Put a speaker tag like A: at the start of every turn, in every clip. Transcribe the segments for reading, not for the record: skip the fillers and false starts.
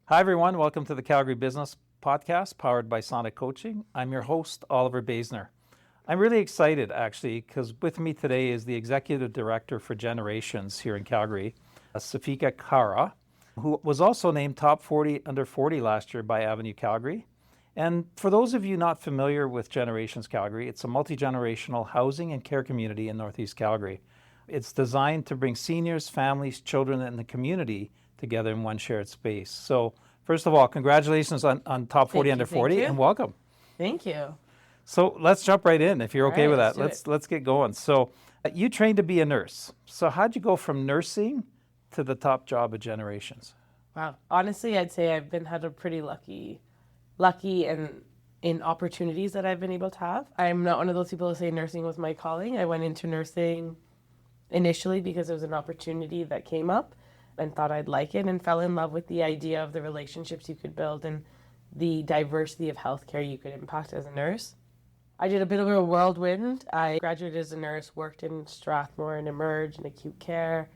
A: Hi, everyone. Welcome to the Calgary Business Podcast powered by Sonic Coaching. I'm your host, Oliver Basner. I'm really excited, actually, because with me today is the Executive Director for Generations here in Calgary, Safiqa Kara, who was also named Top 40 Under 40 last year by Avenue Calgary. And for those of you not familiar with Generations Calgary, it's a multi-generational housing and care community in Northeast Calgary. It's designed to bring seniors, families, children, and the community together in one shared space. So first of all, congratulations on Top 40 Under 40 and welcome.
B: Thank you.
A: So let's jump right in if you're okay with that.
B: Let's
A: get going. So you trained to be a nurse. So how'd you go from nursing to the top job of Generations?
B: Wow. Honestly, I'd say I've had a pretty lucky and in opportunities that I've been able to have. I'm not one of those people who say nursing was my calling. I went into nursing initially because it was an opportunity that came up and thought I'd like it and fell in love with the idea of the relationships you could build and the diversity of healthcare you could impact as a nurse. I did a bit of a whirlwind. I graduated as a nurse, worked in Strathmore and Emerge in acute care,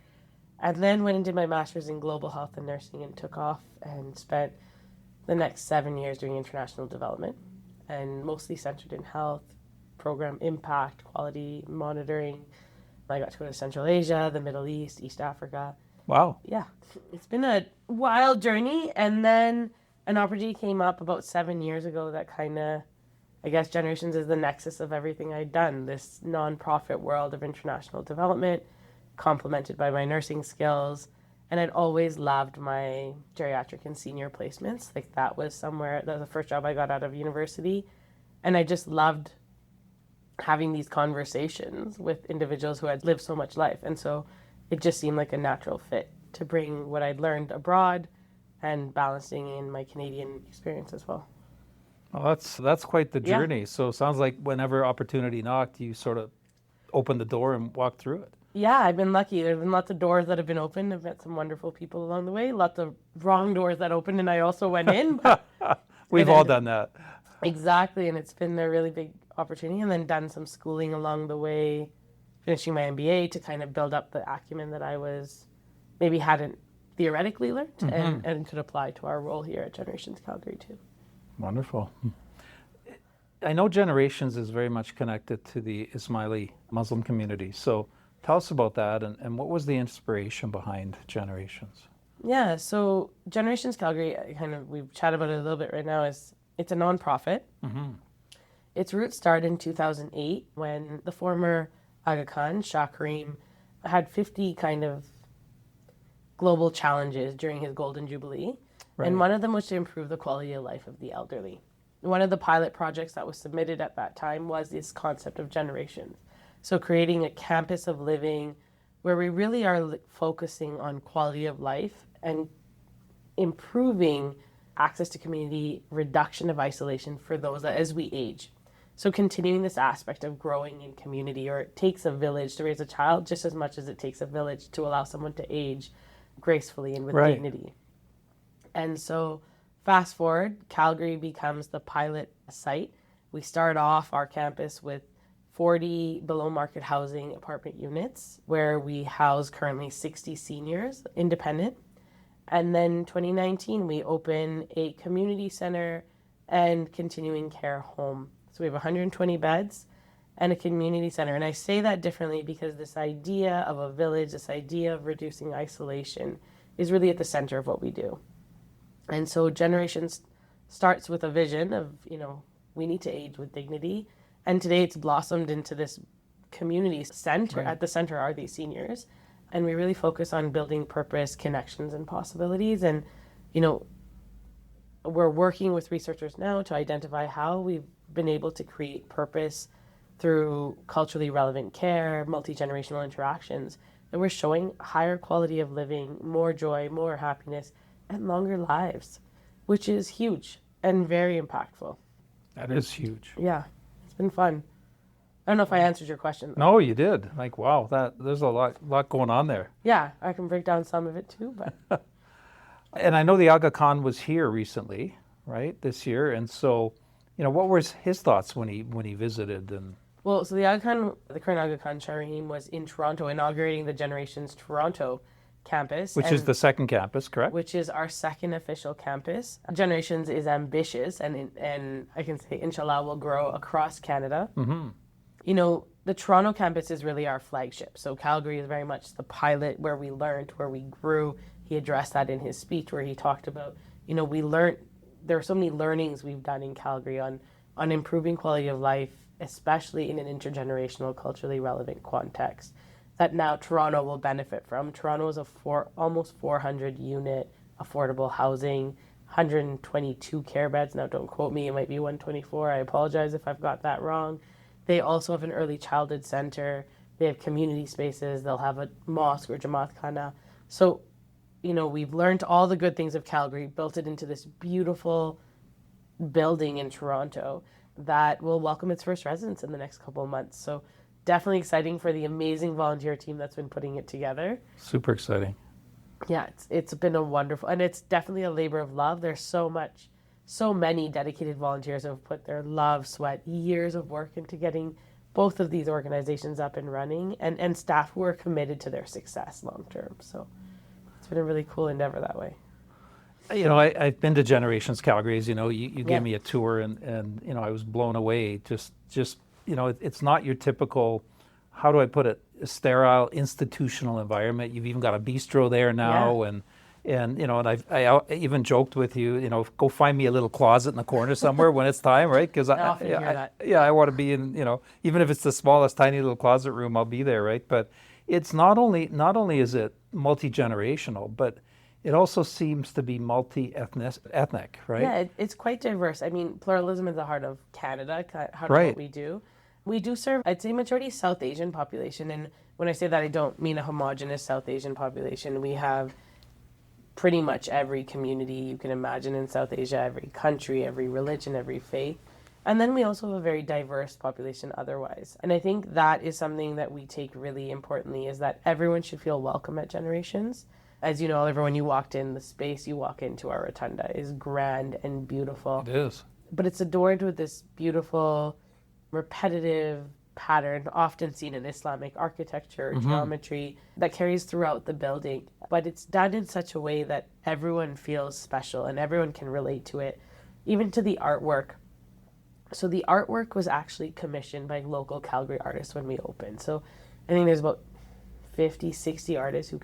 B: and then went and did my master's in global health and nursing and took off and spent the next 7 years doing international development and mostly centered in health, program impact, quality monitoring. I got to go to Central Asia, the Middle East, East Africa.
A: Wow.
B: Yeah, it's been a wild journey. And then an opportunity came up about 7 years ago that kind of, I guess Generations is the nexus of everything I'd done. This nonprofit world of international development, complemented by my nursing skills. And I'd always loved my geriatric and senior placements. Like that was the first job I got out of university. And I just loved having these conversations with individuals who had lived so much life. And so it just seemed like a natural fit to bring what I'd learned abroad and balancing in my Canadian experience as well.
A: Well, that's quite the journey.
B: Yeah.
A: So it sounds like whenever opportunity knocked, you sort of opened the door and walked through it.
B: Yeah, I've been lucky. There's been lots of doors that have been opened. I've met some wonderful people along the way. Lots of wrong doors that opened and I also went in.
A: We've all done that.
B: Exactly, and it's been a really big opportunity, and then done some schooling along the way, finishing my MBA to kind of build up the acumen that I maybe hadn't theoretically learned and could apply to our role here at Generations Calgary too.
A: Wonderful. I know Generations is very much connected to the Ismaili Muslim community. So tell us about that and what was the inspiration behind Generations?
B: Yeah, so Generations Calgary, we've chatted about it a little bit right now, it's a nonprofit.
A: Mm-hmm.
B: Its roots started in 2008 when the former Aga Khan, Shah Karim, had 50 kind of global challenges during his Golden Jubilee. Right. And one of them was to improve the quality of life of the elderly. One of the pilot projects that was submitted at that time was this concept of generations. So creating a campus of living where we really are focusing on quality of life and improving access to community, reduction of isolation for those that as we age. So continuing this aspect of growing in community, or it takes a village to raise a child just as much as it takes a village to allow someone to age gracefully and with dignity. And so fast forward, Calgary becomes the pilot site. We start off our campus with 40 below market housing apartment units where we house currently 60 seniors, independent. And then 2019, we open a community center and continuing care home. So we have 120 beds and a community center. And I say that differently because this idea of a village, this idea of reducing isolation is really at the center of what we do. And so Generations starts with a vision of, we need to age with dignity. And today it's blossomed into this community center. Right. At the center are these seniors. And we really focus on building purpose, connections, and possibilities. And, we're working with researchers now to identify how we've been able to create purpose through culturally relevant care, multi-generational interactions. And we're showing higher quality of living, more joy, more happiness, and longer lives, which is huge and very impactful.
A: That is huge.
B: Yeah, it's been fun. I don't know if I answered your question, though.
A: No, you did. Wow, there's a lot going on there.
B: Yeah, I can break down some of it too, but.
A: And I know the Aga Khan was here recently, right, this year, and so, what were his thoughts when he visited? And
B: well, so the current Aga Khan Shaheen was in Toronto inaugurating the Generations Toronto campus.
A: Which is the second campus, correct?
B: Which is our second official campus. Generations is ambitious, and I can say, inshallah, will grow across Canada. You know, the Toronto campus is really our flagship. So Calgary is very much the pilot where we learned, where we grew. He addressed that in his speech where he talked about, you know, we learned, there are so many learnings we've done in Calgary on improving quality of life, especially in an intergenerational, culturally relevant context, that now Toronto will benefit from. Toronto is almost 400 unit affordable housing, 122 care beds. Now, don't quote me, it might be 124. I apologize if I've got that wrong. They also have an early childhood center. They have community spaces. They'll have a mosque or Jamaat Khana. So, you know, we've learned all the good things of Calgary, built it into this beautiful building in Toronto that will welcome its first residents in the next couple of months. So definitely exciting for the amazing volunteer team that's been putting it together.
A: Super exciting.
B: Yeah, it's been a wonderful, and it's definitely a labor of love. There's so many dedicated volunteers who have put their love, sweat, years of work into getting both of these organizations up and running, and staff who are committed to their success long term. So it's been a really cool endeavor that way.
A: You know, I've been to Generations Calgary, as you know. You gave me a tour, and you know, I was blown away. Just you know, it's not your typical, how do I put it, sterile institutional environment. You've even got a bistro there now, and you know, and I even joked with you, you know, go find me a little closet in the corner somewhere when it's time, right? Because I want to be in, you know, even if it's the smallest tiny little closet room, I'll be there, right? But it's not only is it multi-generational, but it also seems to be multi-ethnic, right?
B: Yeah, it's quite diverse. I mean, pluralism is the heart of Canada, heart of what we do. We do serve, I'd say, majority South Asian population. And when I say that, I don't mean a homogenous South Asian population. We have pretty much every community you can imagine in South Asia, every country, every religion, every faith. And then we also have a very diverse population otherwise. And I think that is something that we take really importantly, is that everyone should feel welcome at Generations. As you know, everyone you walked in, the space you walk into our rotunda is grand and beautiful.
A: It is.
B: But it's adorned with this beautiful, repetitive pattern, often seen in Islamic architecture, geometry, that carries throughout the building. But it's done in such a way that everyone feels special and everyone can relate to it, even to the artwork. So the artwork was actually commissioned by local Calgary artists when we opened. So I think there's about 50, 60 artists who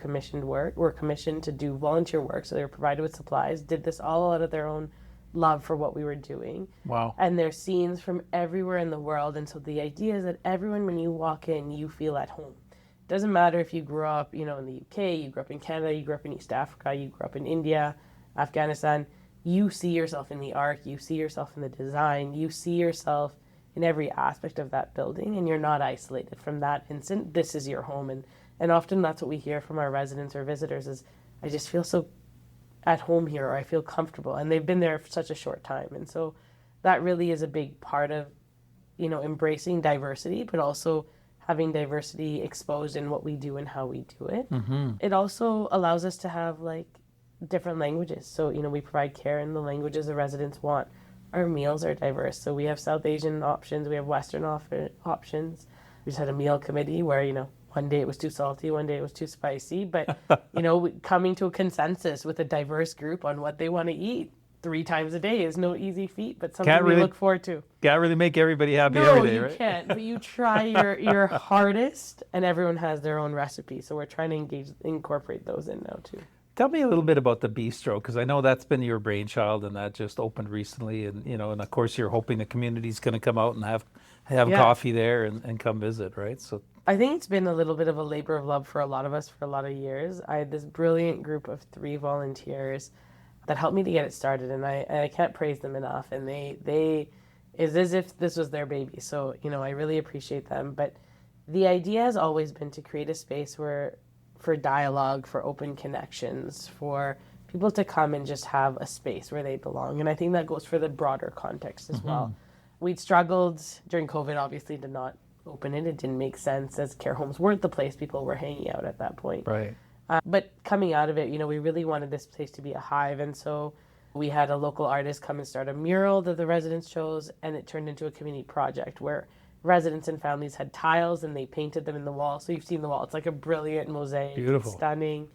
B: were commissioned to do volunteer work. So they were provided with supplies, did this all out of their own love for what we were doing.
A: Wow.
B: And there's scenes from everywhere in the world. And so the idea is that everyone, when you walk in, you feel at home. It doesn't matter if you grew up, you know, in the UK, you grew up in Canada, you grew up in East Africa, you grew up in India, Afghanistan. You see yourself in the art, you see yourself in the design, you see yourself in every aspect of that building, and you're not isolated from that instant. This is your home. And often that's what we hear from our residents or visitors is, I just feel so at home here, or I feel comfortable. And they've been there for such a short time. And so that really is a big part of, you know, embracing diversity, but also having diversity exposed in what we do and how we do it. It also allows us to have like different languages. So, you know, we provide care in the languages the residents want. Our meals are diverse. So we have South Asian options, we have Western options. We just had a meal committee where, you know, one day it was too salty, one day it was too spicy, but, you know, coming to a consensus with a diverse group on what they want to eat 3 times a day is no easy feat, but something we look forward to.
A: Can't really make everybody happy every day, right?
B: No, you can't, but you try your hardest, and everyone has their own recipe, so we're trying to incorporate those in now, too.
A: Tell me a little bit about the bistro, because I know that's been your brainchild, and that just opened recently, and, you know, and of course you're hoping the community's going to come out and have coffee there and come visit, right? So
B: I think it's been a little bit of a labor of love for a lot of us for a lot of years. I had this brilliant group of 3 volunteers that helped me to get it started, and I can't praise them enough. And they is as if this was their baby. So, you know, I really appreciate them. But the idea has always been to create a space for dialogue, for open connections, for people to come and just have a space where they belong. And I think that goes for the broader context as well. We'd struggled during COVID, obviously, to not open it. It didn't make sense, as care homes weren't the place people were hanging out at that point.
A: Right.
B: But coming out of it, you know, we really wanted this place to be a hive. And so we had a local artist come and start a mural that the residents chose, and it turned into a community project where residents and families had tiles and they painted them in the wall. So you've seen the wall. It's like a brilliant mosaic.
A: Beautiful.
B: It's stunning.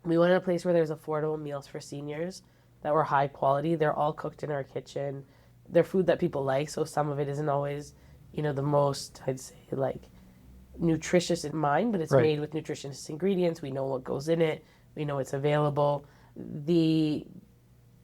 B: We wanted a place where there's affordable meals for seniors that were high quality. They're all cooked in our kitchen. They're food that people like, so some of it isn't always, the most, I'd say, like, nutritious in mind, but it's
A: Right.
B: made with nutritious ingredients. We know what goes in it. We know it's available. The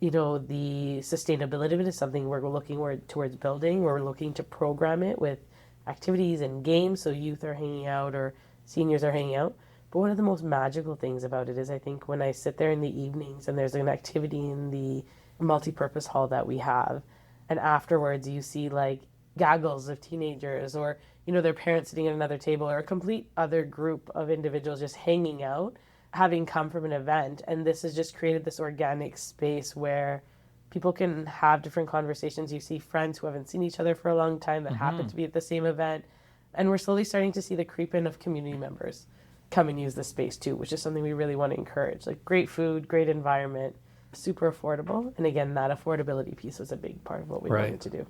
B: the sustainability of it is something we're looking towards building. We're looking to program it with activities and games so youth are hanging out or seniors are hanging out. But one of the most magical things about it is I think when I sit there in the evenings and there's an activity in the multi-purpose hall that we have, and afterwards you see like gaggles of teenagers or their parents sitting at another table or a complete other group of individuals just hanging out, having come from an event, and this has just created this organic space where people can have different conversations. You see friends who haven't seen each other for a long time that happen to be at the same event, and we're slowly starting to see the creep in of community members come and use the space too, which is something we really want to encourage. Like great food, great environment, super affordable, and again, that affordability piece was a big part of what we wanted to do.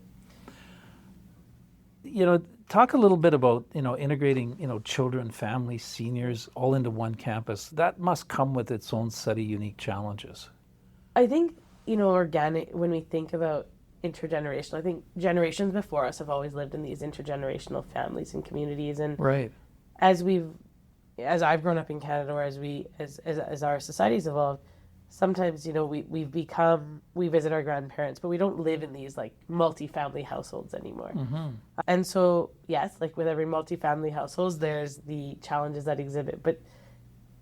A: Talk a little bit about, integrating, children, families, seniors all into one campus. That must come with its own set of unique challenges.
B: I think, organic, when we think about intergenerational, I think generations before us have always lived in these intergenerational families and communities. And
A: Right.
B: as I've grown up in Canada, or as our societies evolved, sometimes, we visit our grandparents, but we don't live in these like multi-family households anymore. And so, yes, like with every multi-family household, there's the challenges that exhibit, but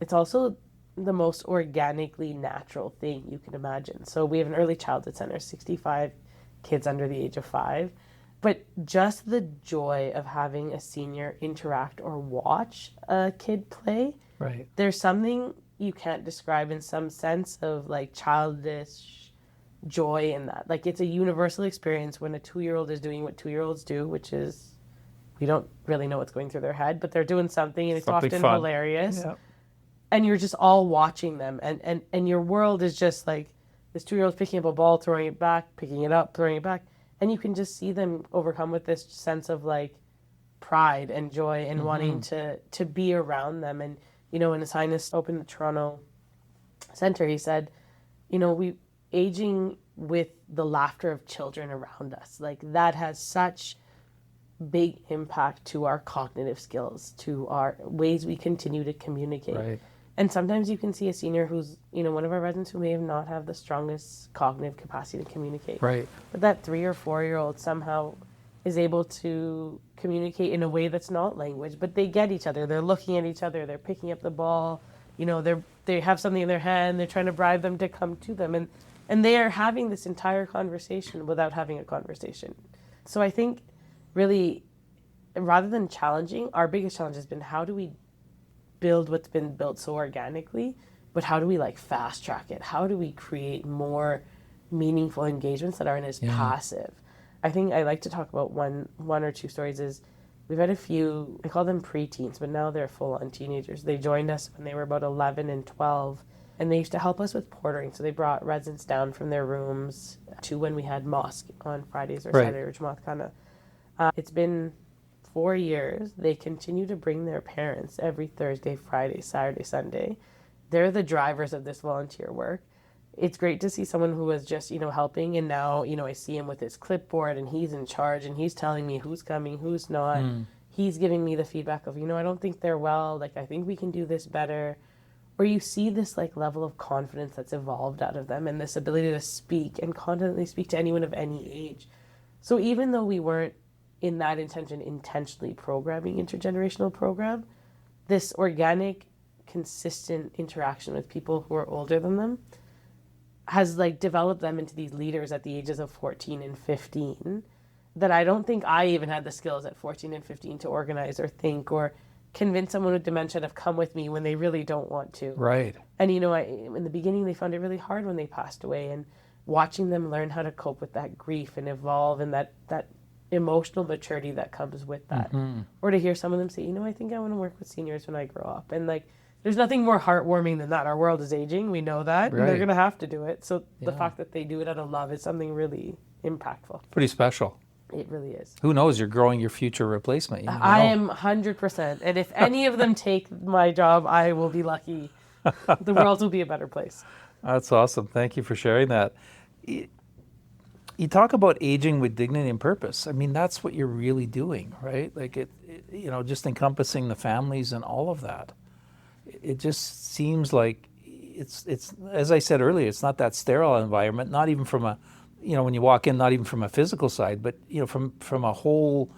B: it's also the most organically natural thing you can imagine. So we have an early childhood center, 65 kids under the age of 5, but just the joy of having a senior interact or watch a kid play,
A: Right.
B: there's something you can't describe in some sense of like childish joy in that. Like it's a universal experience when a 2-year-old is doing what 2-year-olds do, which is we don't really know what's going through their head, but they're doing something and it's
A: Something
B: often
A: fun.
B: hilarious.
A: Yep.
B: And you're just all watching them and your world is just like this 2-year-old picking up a ball, throwing it back, picking it up, throwing it back. And you can just see them overcome with this sense of like pride and joy and wanting to be around them. And when His Highness opened the Toronto Centre, he said, we aging with the laughter of children around us. Like that has such big impact to our cognitive skills, to our ways we continue to communicate.
A: Right.
B: And sometimes you can see a senior who's, one of our residents who may not have the strongest cognitive capacity to communicate.
A: Right.
B: But that 3 or 4-year-old somehow is able to communicate in a way that's not language, but they get each other. They're looking at each other. They're picking up the ball. They have something in their hand. They're trying to bribe them to come to them. And they are having this entire conversation without having a conversation. So I think really, rather than challenging, our biggest challenge has been how do we build what's been built so organically, but how do we like fast track it? How do we create more meaningful engagements that aren't as passive? I think I like to talk about one or two stories is we've had a few, I call them preteens, but now they're full-on teenagers. They joined us when they were about 11 and 12, and they used to help us with portering. So they brought residents down from their rooms to when we had mosque on Fridays or Saturday, or Jamaat Khana. It's been 4 years. They continue to bring their parents every Thursday, Friday, Saturday, Sunday. They're the drivers of this volunteer work. It's great to see someone who was just, helping, and now, I see him with his clipboard and he's in charge and he's telling me who's coming, who's not. He's giving me the feedback of, I don't think they're well, like I think we can do this better. Or you see this like level of confidence that's evolved out of them and this ability to speak and confidently speak to anyone of any age. So even though we weren't in that intention intentionally programming intergenerational program, this organic, consistent interaction with people who are older than them has like developed them into these leaders at the ages of 14 and 15 that I don't think I even had the skills at 14 and 15 to organize or think or convince someone with dementia to come with me when they really don't want to.
A: Right.
B: And in the beginning they found it really hard when they passed away, and watching them learn how to cope with that grief and evolve and that emotional maturity that comes with that. Or to hear some of them say, I think I want to work with seniors when I grow up. And like, there's nothing more heartwarming than that. Our world is aging. We know that.
A: Right.
B: And they're going to have to do it. So the fact that they do it out of love is something really impactful.
A: Pretty special.
B: It really is.
A: Who knows? You're growing your future replacement. You never
B: I
A: know.
B: am 100%. And if any of them take my job, I will be lucky the world will be a better place.
A: That's awesome. Thank you for sharing that. Y- You talk about aging with dignity and purpose. I mean, that's what you're really doing, right? Like just encompassing the families and all of that. It just seems like it's as I said earlier, it's not that sterile environment, not even from a, when you walk in, not even from a physical side, but from a whole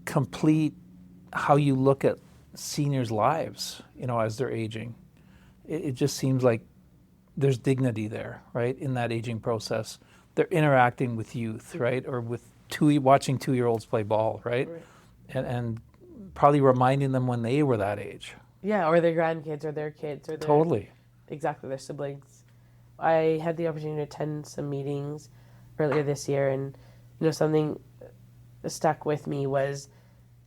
A: complete how you look at seniors' lives, as they're aging. It just seems like there's dignity there, right, in that aging process. They're interacting with youth, right, or with watching 2-year-olds play ball, right,
B: Right.
A: and probably reminding them when they were that age.
B: Yeah, or their grandkids or their kids or
A: Totally.
B: exactly, their siblings. I had the opportunity to attend some meetings earlier this year, and something stuck with me was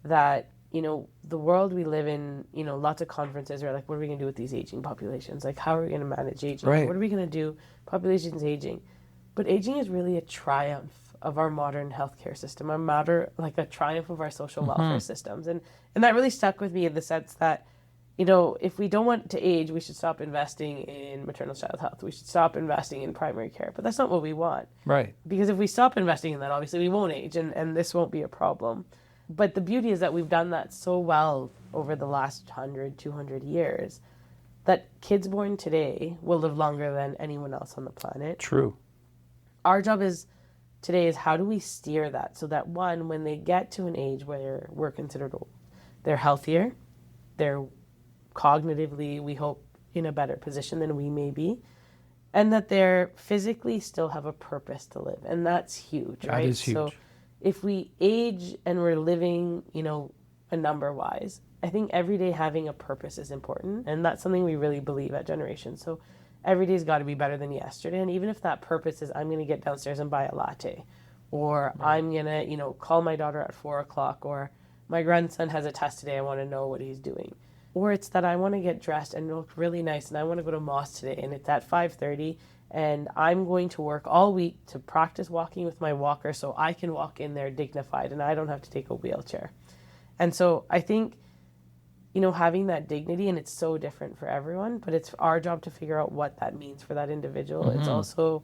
B: that the world we live in, lots of conferences are like, what are we going to do with these aging populations? Like, how are we going to manage aging?
A: Right.
B: What are we going to do? Populations aging. But aging is really a triumph of our modern healthcare system, a triumph of our social welfare systems. And that really stuck with me in the sense that, if we don't want to age, we should stop investing in maternal child health. We should stop investing in primary care. But that's not what we want.
A: Right.
B: Because if we stop investing in that, obviously we won't age, and this won't be a problem. But the beauty is that we've done that so well over the last 100, 200 years that kids born today will live longer than anyone else on the planet.
A: True.
B: Our job today is how do we steer that so that, one, when they get to an age where we're considered old, they're healthier, they're cognitively, we hope, in a better position than we may be, and that they're physically still have a purpose to live. And that's huge, right?
A: That is huge.
B: So if we age and we're living, a number-wise, I think every day having a purpose is important. And that's something we really believe at Generations. So every day's got to be better than yesterday. And even if that purpose is I'm going to get downstairs and buy a latte, or I'm going to, call my daughter at 4 o'clock, or my grandson has a test today, I want to know what he's doing. Or it's that I want to get dressed and look really nice and I want to go to mosque today and it's at 5:30 and I'm going to work all week to practice walking with my walker so I can walk in there dignified and I don't have to take a wheelchair. And so I think, having that dignity, and it's so different for everyone, but it's our job to figure out what that means for that individual. It's also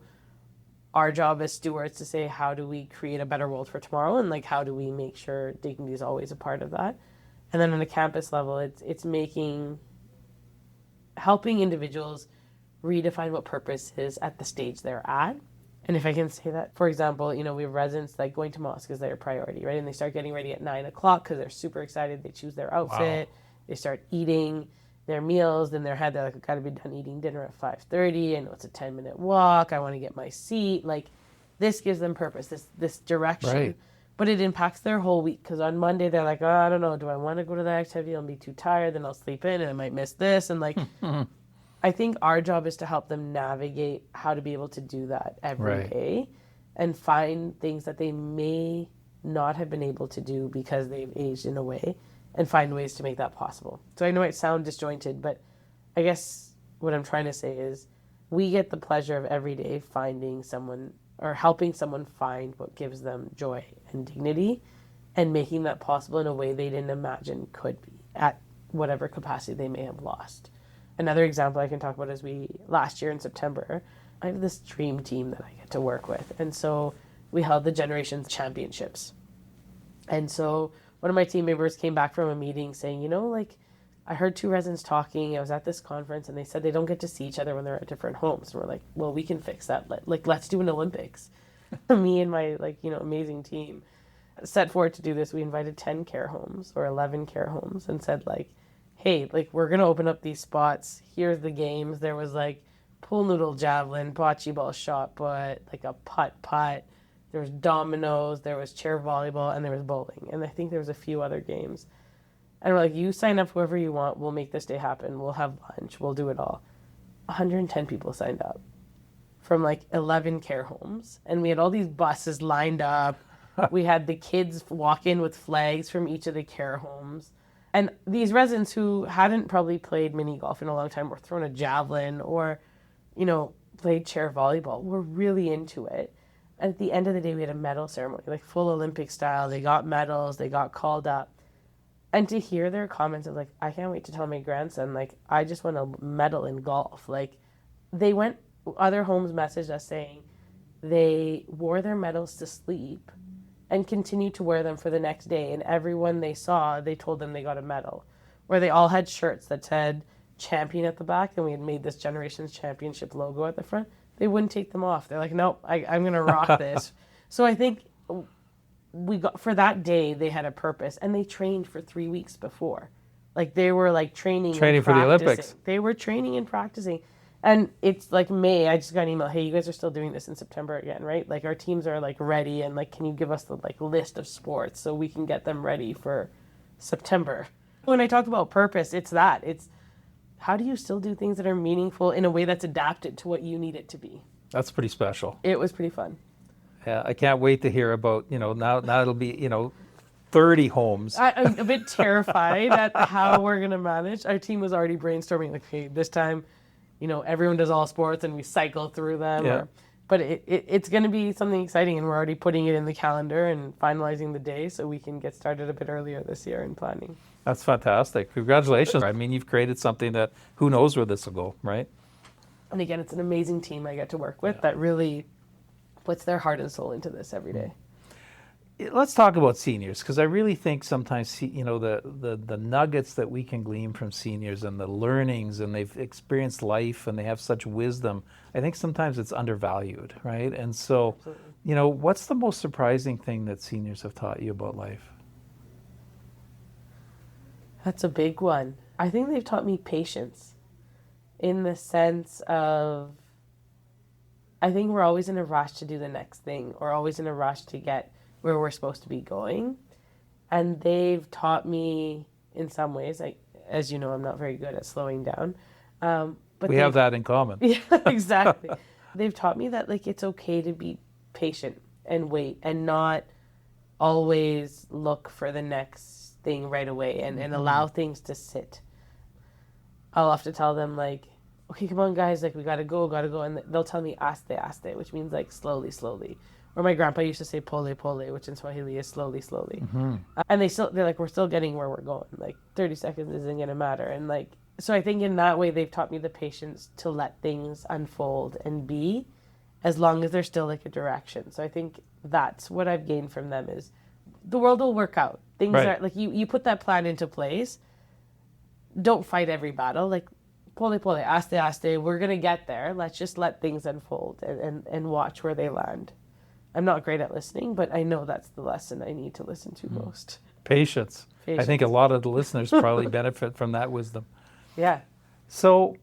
B: our job as stewards to say, how do we create a better world for tomorrow? And how do we make sure dignity is always a part of that? And then on a campus level, it's helping individuals redefine what purpose is at the stage they're at. And if I can say that, for example, we have residents going to mosque is their priority, right? And they start getting ready at 9 o'clock because they're super excited. They choose their outfit. Wow. They start eating their meals. In their head, they're got to be done eating dinner at 5:30. I know it's a 10-minute walk. I want to get my seat. This gives them purpose, this direction. Right. But it impacts their whole week because on Monday they're like, oh, I don't know, do I want to go to that activity? I'll be too tired, then I'll sleep in and I might miss this. And I think our job is to help them navigate how to be able to do that every day and find things that they may not have been able to do because they've aged in a way and find ways to make that possible. So I know it sounds disjointed, but I guess what I'm trying to say is we get the pleasure of every day finding someone or helping someone find what gives them joy and dignity and making that possible in a way they didn't imagine could be at whatever capacity they may have lost. Another example I can talk about is last year in September, I have this dream team that I get to work with. And so we held the Generations Championships. And so one of my team members came back from a meeting saying, I heard 2 residents talking. I was at this conference and they said they don't get to see each other when they're at different homes. And we're like, well, we can fix that. Let's do an Olympics. Me and my amazing team set forward to do this. We invited 10 care homes or 11 care homes and said hey, we're going to open up these spots. Here's the games. There was pool noodle javelin, bocce ball shot put, a putt. There was dominoes, there was chair volleyball, and there was bowling. And I think there was a few other games. And we're like, you sign up whoever you want. We'll make this day happen. We'll have lunch. We'll do it all. 110 people signed up from 11 care homes. And we had all these buses lined up. We had the kids walk in with flags from each of the care homes. And these residents who hadn't probably played mini golf in a long time or thrown a javelin or, played chair volleyball were really into it. And at the end of the day, we had a medal ceremony, full Olympic style. They got medals. They got called up. And to hear their comments of like, I can't wait to tell my grandson, like, I just want a medal in golf. Like, they went, other homes messaged us saying they wore their medals to sleep and continued to wear them for the next day. And everyone they saw, they told them they got a medal. Where they all had shirts that said champion at the back, and we had made this Generations Championship logo at the front. They wouldn't take them off. They're like, nope, I'm going to rock this. So I think we got, for that day, they had a purpose, and they trained for 3 weeks before. Like, they were like training and
A: for the Olympics.
B: practicing. They were training and practicing. And it's like May, I just got an email, hey, you guys are still doing this in September again, right? Like, our teams are like ready, and like, can you give us the like list of sports so we can get them ready for September? When I talk about purpose, it's that. It's how do you still do things that are meaningful in a way that's adapted to what you need it to be?
A: That's pretty special.
B: It was pretty fun.
A: Yeah, I can't wait to hear about, now it'll be, 30 homes.
B: I'm a bit terrified at how we're going to manage. Our team was already brainstorming, like, hey, this time, everyone does all sports and we cycle through them.
A: Yeah.
B: But it's going to be something exciting, and we're already putting it in the calendar and finalizing the day so we can get started a bit earlier this year in planning.
A: That's fantastic. Congratulations. I mean, you've created something that who knows where this will go, right?
B: And again, it's an amazing team I get to work with that really puts their heart and soul into this every day.
A: Let's talk about seniors, because I really think sometimes, the nuggets that we can glean from seniors and the learnings, and they've experienced life and they have such wisdom, I think sometimes it's undervalued, right? And so,
B: Absolutely.
A: What's the most surprising thing that seniors have taught you about life?
B: That's a big one. I think they've taught me patience in the sense of, I think we're always in a rush to do the next thing, or always in a rush to get where we're supposed to be going. And they've taught me in some ways, as you know, I'm not very good at slowing down. But
A: we have that in common.
B: Yeah, exactly. They've taught me that like it's okay to be patient and wait and not always look for the next thing right away, and allow things to sit. I'll have to tell them like, okay, come on guys, like we gotta go. And they'll tell me aste, which means like slowly, slowly. Or my grandpa used to say pole, which in Swahili is slowly, slowly. And they're like, we're still getting where we're going. Like 30 seconds isn't gonna matter. And like, so I think in that way, they've taught me the patience to let things unfold and be, as long as there's still like a direction. So I think that's what I've gained from them is the world will work out. Things
A: Right.
B: are like, you put that plan into place. Don't fight every battle. Like, pole, aste, we're gonna get there. Let's just let things unfold and watch where they land. I'm not great at listening, but I know that's the lesson I need to listen to most.
A: Patience. I think a lot of the listeners probably benefit from that wisdom.
B: Yeah.
A: So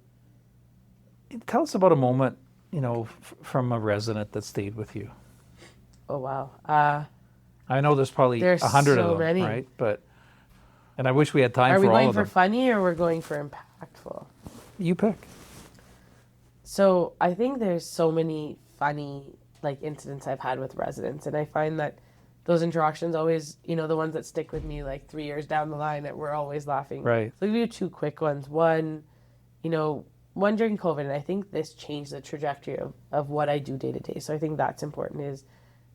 A: tell us about a moment, from a resident that stayed with you.
B: Oh, wow.
A: I know there's probably
B: There's
A: 100
B: so
A: of them,
B: many.
A: right? And I wish we had time
B: Are
A: for
B: we
A: all
B: going
A: of
B: for
A: them.
B: funny or we're going for impactful?
A: You pick.
B: So I think there's so many funny like incidents I've had with residents, and I find that those interactions always, the ones that stick with me like 3 years down the line that we're always laughing.
A: Right.
B: So I'll give you two quick ones. One during COVID, and I think this changed the trajectory of what I do day to day. So I think that's important is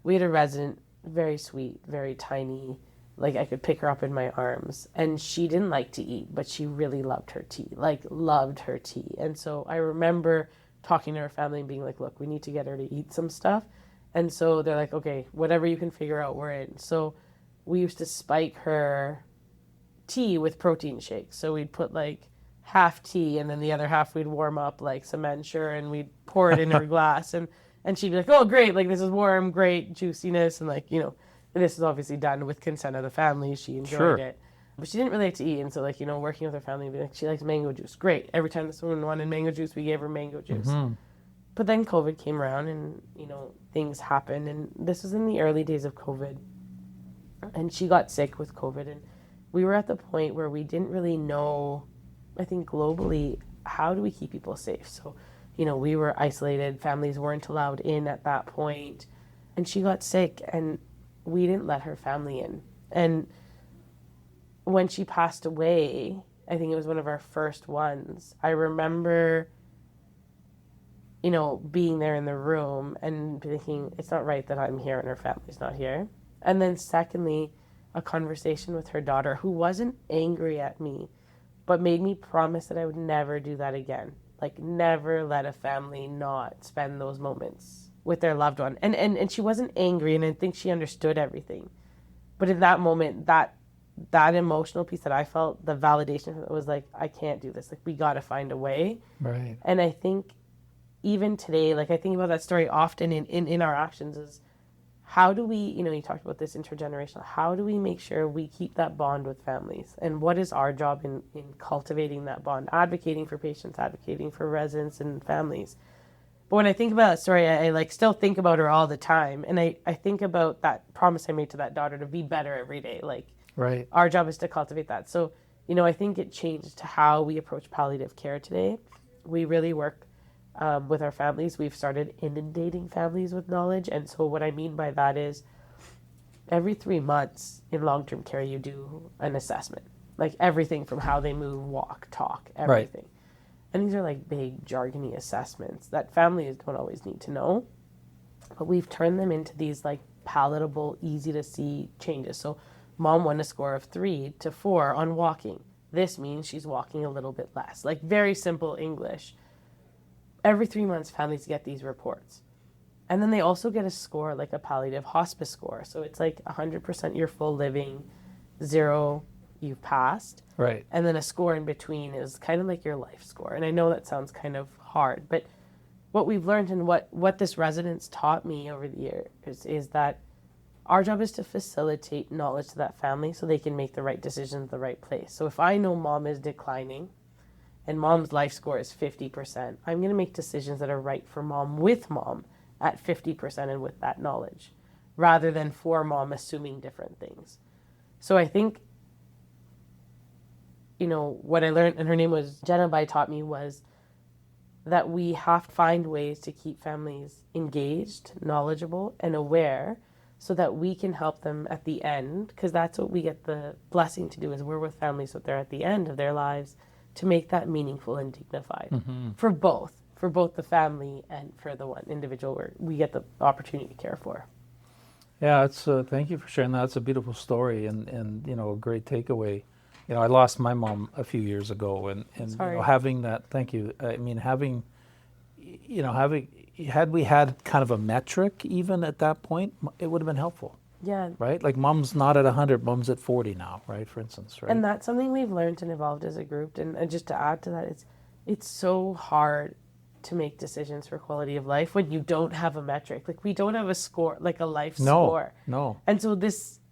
B: we had a resident, very sweet, very tiny, like I could pick her up in my arms, and she didn't like to eat, but she really loved her tea, And so I remember talking to her family and being like, look, we need to get her to eat some stuff. And so they're like, okay, whatever you can figure out, we're in. So we used to spike her tea with protein shakes. So we'd put like half tea, and then the other half we'd warm up like some Ensure, and we'd pour it in her glass. And she'd be like, oh, great, like this is warm, great juiciness. And like, and this is obviously done with consent of the family. She enjoyed it. But she didn't really like to eat. And so like, working with her family, be like, she likes mango juice. Great. Every time this woman wanted mango juice, we gave her mango juice. But then COVID came around, and, things happened. And this was in the early days of COVID. And she got sick with COVID. And we were at the point where we didn't really know, I think globally, how do we keep people safe? So, we were isolated. Families weren't allowed in at that point. And she got sick, and we didn't let her family in. And when she passed away, I think it was one of our first ones, I remember, being there in the room and thinking, it's not right that I'm here and her family's not here. And then secondly, a conversation with her daughter who wasn't angry at me, but made me promise that I would never do that again. Like, never let a family not spend those moments with their loved one. And she wasn't angry, and I think she understood everything. But in that moment, that emotional piece that I felt, the validation of it was like, I can't do this. Like, we got to find a way.
A: Right.
B: And I think even today, like, I think about that story often in our actions is, how do we, you talked about this intergenerational, how do we make sure we keep that bond with families? And what is our job in cultivating that bond, advocating for patients, advocating for residents and families? But when I think about that story, I like still think about her all the time. And I think about that promise I made to that daughter to be better every day. Like,
A: Right.
B: our job is to cultivate that. So, I think it changed to how we approach palliative care today. We really work with our families. We've started inundating families with knowledge. And so what I mean by that is every 3 months in long-term care, you do an assessment, like everything from how they move, walk, talk, everything. Right. And these are like big jargony assessments that families don't always need to know, but we've turned them into these like palatable, easy to see changes. So mom won a score of 3 to 4 on walking. This means she's walking a little bit less, like very simple English. Every 3 months, families get these reports. And then they also get a score, like a palliative hospice score. So it's like 100% you're full living, 0 you've passed.
A: Right.
B: And then a score in between is kind of like your life score. And I know that sounds kind of hard, but what we've learned and what this residence taught me over the years is that our job is to facilitate knowledge to that family so they can make the right decision at the right place. So if I know mom is declining, and mom's life score is 50%, I'm going to make decisions that are right for mom with mom at 50% and with that knowledge, rather than for mom assuming different things. So I think, what I learned, and her name was Jenna Bai, taught me was that we have to find ways to keep families engaged, knowledgeable, and aware so that we can help them at the end, because that's what we get the blessing to do, is we're with families so they're at the end of their lives, to make that meaningful and dignified for both the family and for the one individual where we get the opportunity to care for.
A: Yeah, it's thank you for sharing that. It's a beautiful story and a great takeaway. I lost my mom a few years ago, and having that. Thank you. I mean, having had we had kind of a metric even at that point, it would have been helpful.
B: Yeah.
A: Right? Like mom's not at 100, mom's at 40 now, right? For instance, right?
B: And that's something we've learned and evolved as a group. And just to add to that, it's so hard to make decisions for quality of life when you don't have a metric. Like, we don't have a score, like a life score.
A: No.
B: And so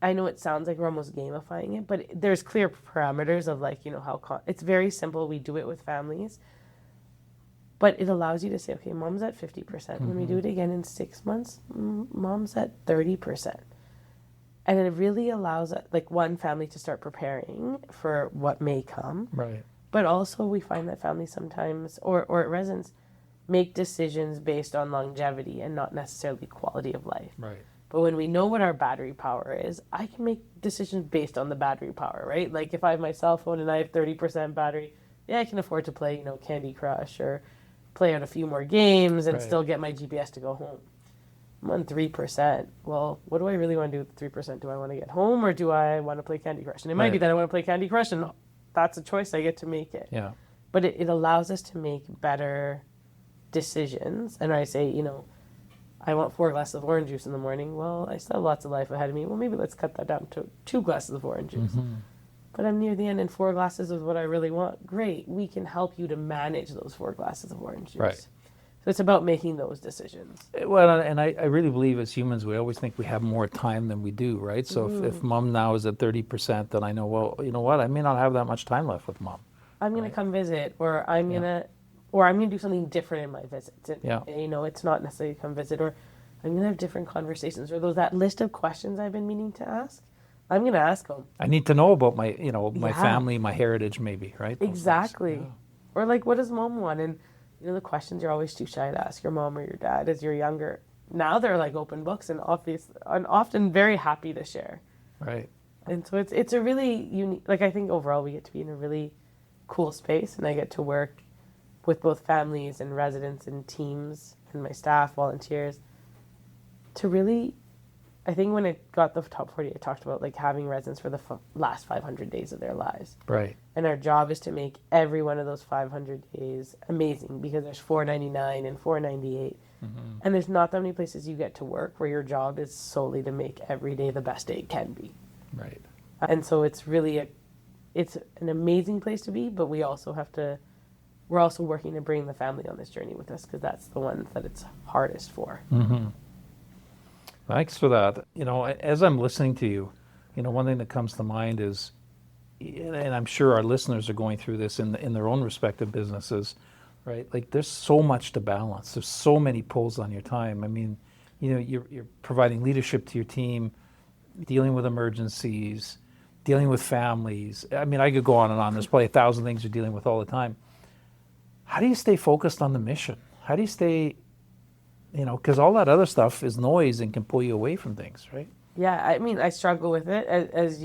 B: I know it sounds like we're almost gamifying it, but there's clear parameters of like, it's very simple. We do it with families. But it allows you to say, okay, mom's at 50%. When we do it again in 6 months, mom's at 30%. And it really allows like one family to start preparing for what may come.
A: Right.
B: But also we find that families sometimes, or residents, make decisions based on longevity and not necessarily quality of life.
A: Right.
B: But when we know what our battery power is, I can make decisions based on the battery power, right? Like if I have my cell phone and I have 30% battery, I can afford to play, Candy Crush or play out a few more games and still get my GPS to go home. I'm on 3%. Well, what do I really want to do with 3%? Do I want to get home or do I want to play Candy Crush? And it might be that I want to play Candy Crush, and that's a choice. I get to make it.
A: Yeah.
B: But it allows us to make better decisions. And I say, I want 4 glasses of orange juice in the morning. Well, I still have lots of life ahead of me. Well, maybe let's cut that down to 2 glasses of orange juice. But I'm near the end and 4 glasses is what I really want. Great. We can help you to manage those 4 glasses of orange juice.
A: Right.
B: So it's about making those decisions.
A: Well, and I really believe as humans, we always think we have more time than we do, right? So if mom now is at 30%, then I know, well, you know what? I may not have that much time left with mom.
B: I'm going to come visit, or I'm going to do something different in my visits. It's not necessarily come visit, or I'm going to have different conversations, or that list of questions I've been meaning to ask. I'm going to ask them.
A: I need to know about my, my family, my heritage, maybe, right?
B: Exactly. Yeah. Or like, what does mom want? And the questions you're always too shy to ask your mom or your dad as you're younger. Now they're like open books and often very happy to share.
A: Right.
B: And so it's a really unique, like I think overall we get to be in a really cool space, and I get to work with both families and residents and teams and my staff, volunteers, to really I think when it got the top 40, I talked about like having residents for the last 500 days of their lives.
A: Right.
B: And our job is to make every one of those 500 days amazing, because there's 499 and 498. And there's not that many places you get to work where your job is solely to make every day the best day it can be.
A: Right.
B: And so it's really it's an amazing place to be, but we're also working to bring the family on this journey with us, because that's the one that it's hardest for.
A: Thanks for that. As I'm listening to you, one thing that comes to mind is, and I'm sure our listeners are going through this in their own respective businesses, right? Like there's so much to balance. There's so many pulls on your time. I mean, you're providing leadership to your team, dealing with emergencies, dealing with families. I mean, I could go on and on. There's probably 1,000 things you're dealing with all the time. How do you stay focused on the mission? How do you stay, because all that other stuff is noise and can pull you away from things, right?
B: Yeah, I mean, I struggle with it as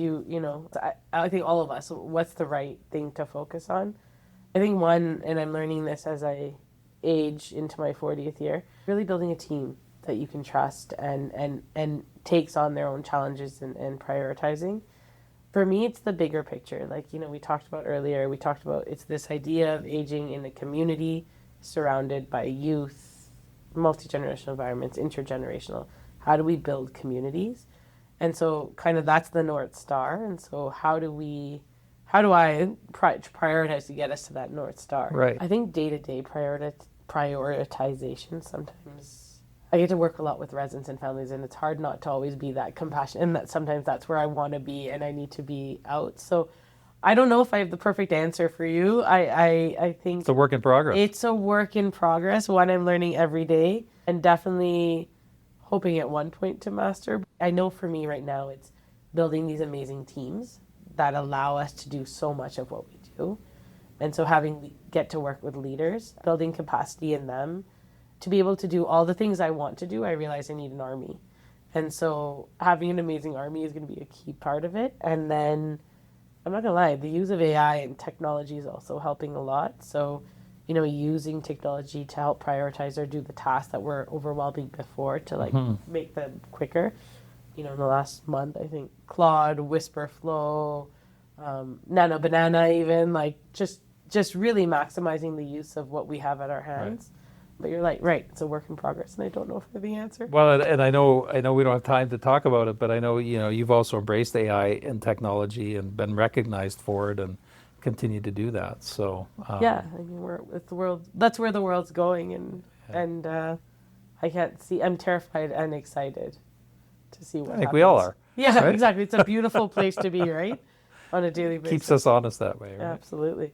B: I think all of us, what's the right thing to focus on? I think one, and I'm learning this as I age into my 40th year, really building a team that you can trust and takes on their own challenges and prioritizing. For me, it's the bigger picture. Like, we talked about earlier, it's this idea of aging in a community surrounded by youth, multi-generational environments, intergenerational. How do we build communities? And so kind of that's the North Star. And so how do I prioritize to get us to that North Star?
A: Right.
B: I think day-to-day prioritization, sometimes I get to work a lot with residents and families, and it's hard not to always be that compassionate, and that sometimes that's where I want to be and I need to be out. So I don't know if I have the perfect answer for you. I think
A: it's a work in progress.
B: It's a work in progress, one I'm learning every day, and definitely hoping at one point to master. I know for me right now, it's building these amazing teams that allow us to do so much of what we do. And so get to work with leaders, building capacity in them to be able to do all the things I want to do. I realize I need an army. And so having an amazing army is going to be a key part of it. And then, I'm not going to lie, the use of AI and technology is also helping a lot. So, using technology to help prioritize or do the tasks that were overwhelming before to make them quicker. In the last month, I think Claude, Whisperflow, Nano Banana, even just really maximizing the use of what we have at our hands. Right. But you're right, it's a work in progress, and I don't know if I have the answer.
A: Well, and I know we don't have time to talk about it, but I know you've also embraced AI and technology and been recognized for it and continue to do that. So
B: yeah, I mean, that's where the world's going, and I can't see. I'm terrified and excited to see what happens.
A: I think we all are.
B: Yeah,
A: right?
B: Exactly. It's a beautiful place to be, right? On a daily basis.
A: Keeps us honest that way, right?
B: Absolutely.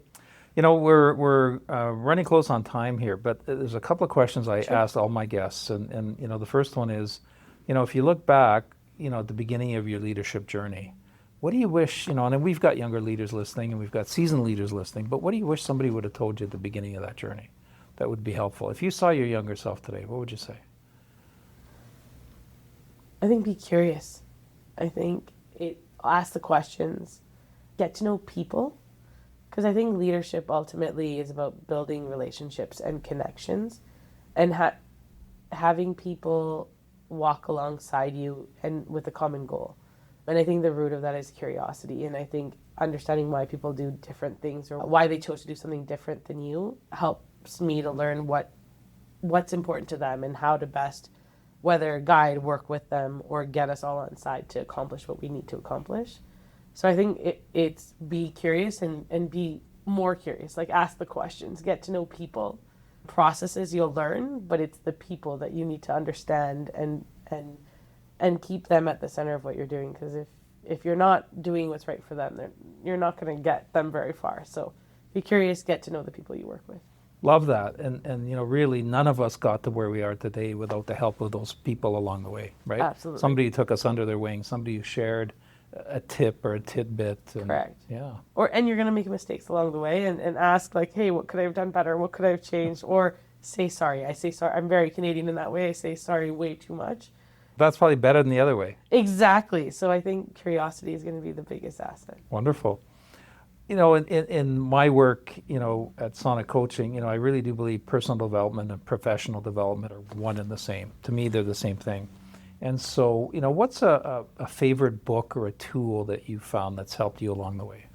A: We're running close on time here, but there's a couple of questions I asked all my guests, and the first one is, if you look back, at the beginning of your leadership journey, what do you wish, and we've got younger leaders listening and we've got seasoned leaders listening, but what do you wish somebody would have told you at the beginning of that journey that would be helpful? If you saw your younger self today, what would you say?
B: I think be curious. I think ask the questions, get to know people, because I think leadership ultimately is about building relationships and connections, and having people walk alongside you and with a common goal. And I think the root of that is curiosity, and I think understanding why people do different things or why they chose to do something different than you helps me to learn what's important to them and how to best whether guide, work with them, or get us all on side to accomplish what we need to accomplish. So I think it's be curious and be more curious. Like, ask the questions, get to know people. Processes you'll learn, but it's the people that you need to understand and keep them at the center of what you're doing. Because if you're not doing what's right for them, you're not going to get them very far. So be curious, get to know the people you work with.
A: Love that. And really none of us got to where we are today without the help of those people along the way, right?
B: Absolutely.
A: Somebody took us under their wing, somebody who shared a tip or a tidbit.
B: Correct.
A: Yeah.
B: And you're going to make mistakes along the way and ask, like, hey, what could I have done better? What could I have changed? Or say sorry. I say sorry. I'm very Canadian in that way. I say sorry way too much.
A: That's probably better than the other way.
B: Exactly. So I think curiosity is going to be the biggest asset.
A: Wonderful. In my work, at Sonic Coaching, I really do believe personal development and professional development are one and the same. To me, they're the same thing. And so, what's a favorite book or a tool that you found that's helped you along the way?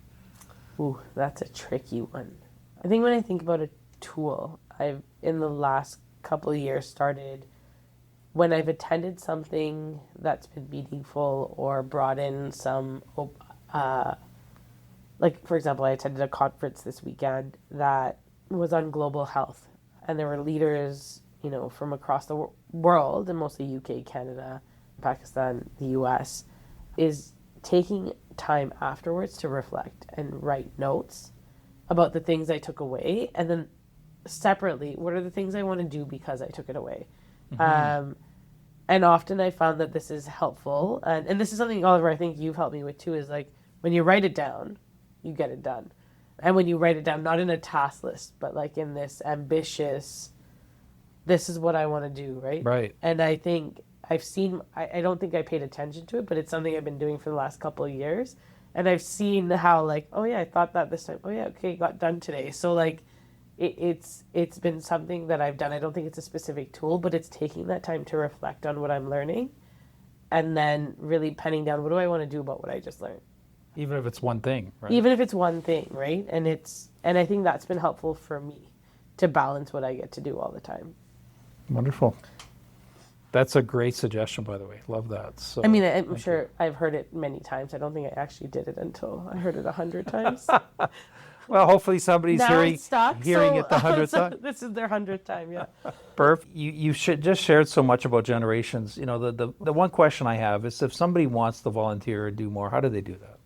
B: Ooh, that's a tricky one. I think when I think about a tool, I've in the last couple of years started when I've attended something that's been meaningful or brought in some, like for example, I attended a conference this weekend that was on global health, and there were leaders, from across the world, and mostly UK, Canada, Pakistan, the US, is taking time afterwards to reflect and write notes about the things I took away, and then separately, what are the things I want to do because I took it away. And often I found that this is helpful. And this is something, Oliver, I think you've helped me with too, is like when you write it down, you get it done. And when you write it down, not in a task list, but like in this ambitious, this is what I want to do, right?
A: Right.
B: And I think I don't think I paid attention to it, but it's something I've been doing for the last couple of years. And I've seen how like, oh yeah, I thought that this time. Oh yeah, okay, got done today. So like, it's been something that I've done. I don't think it's a specific tool, but it's taking that time to reflect on what I'm learning and then really penning down what do I want to do about what I just learned.
A: Even if it's one thing, right?
B: Even if it's one thing, right? And I think that's been helpful for me to balance what I get to do all the time.
A: Wonderful. That's a great suggestion, by the way. Love that. So,
B: I mean, I'm sure I've heard it many times. I don't think I actually did it until I heard it 100 times.
A: Well, hopefully somebody's
B: Now
A: hearing
B: it's stuck,
A: it the 100th time.
B: This is their 100th time, yeah.
A: Perfect. You just shared so much about generations. The one question I have is if somebody wants to volunteer or do more, how do they do that?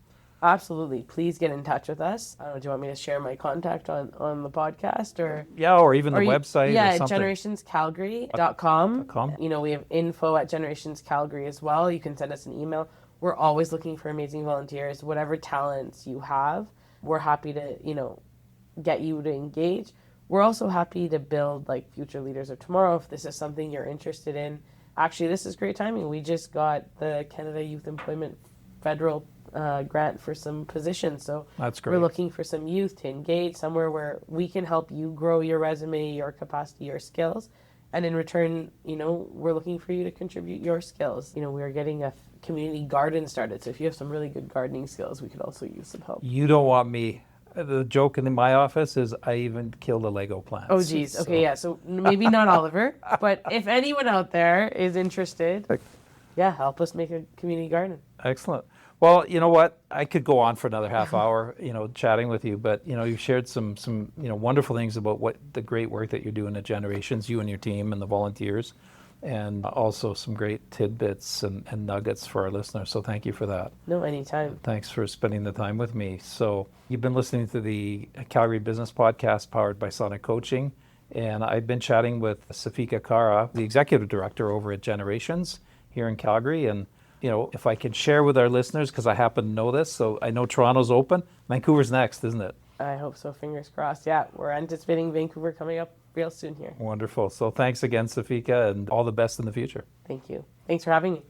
B: Absolutely. Please get in touch with us. I don't know, do you want me to share my contact on the podcast or?
A: Yeah, or even the website
B: yeah,
A: or something.
B: generationscalgary.com. We have info at Generations Calgary as well. You can send us an email. We're always looking for amazing volunteers, whatever talents you have. We're happy to, get you to engage. We're also happy to build like future leaders of tomorrow if this is something you're interested in. Actually, this is great timing. We just got the Canada Youth Employment Federal grant for some positions. So
A: that's great.
B: We're looking for some youth to engage somewhere where we can help you grow your resume, your capacity, your skills. And in return, we're looking for you to contribute your skills. We're getting a community garden started. So if you have some really good gardening skills, we could also use some help.
A: You don't want me. The joke in my office is I even killed a Lego plant.
B: Oh, geez. So. Okay, yeah. So maybe not Oliver, but if anyone out there is interested, yeah, help us make a community garden.
A: Excellent. Well, you know what? I could go on for another half hour, chatting with you, but you've shared some wonderful things about what the great work that you're doing at Generations, you and your team and the volunteers, and also some great tidbits and nuggets for our listeners. So thank you for that.
B: No, anytime.
A: Thanks for spending the time with me. So you've been listening to the Calgary Business Podcast powered by Sonic Coaching, and I've been chatting with Safiqa Kara, the Executive Director over at Generations here in Calgary, and if I can share with our listeners, because I happen to know this, so I know Toronto's open. Vancouver's next, isn't it?
B: I hope so. Fingers crossed. Yeah, we're anticipating Vancouver coming up real soon here.
A: Wonderful. So thanks again, Safiqa, and all the best in the future.
B: Thank you. Thanks for having me.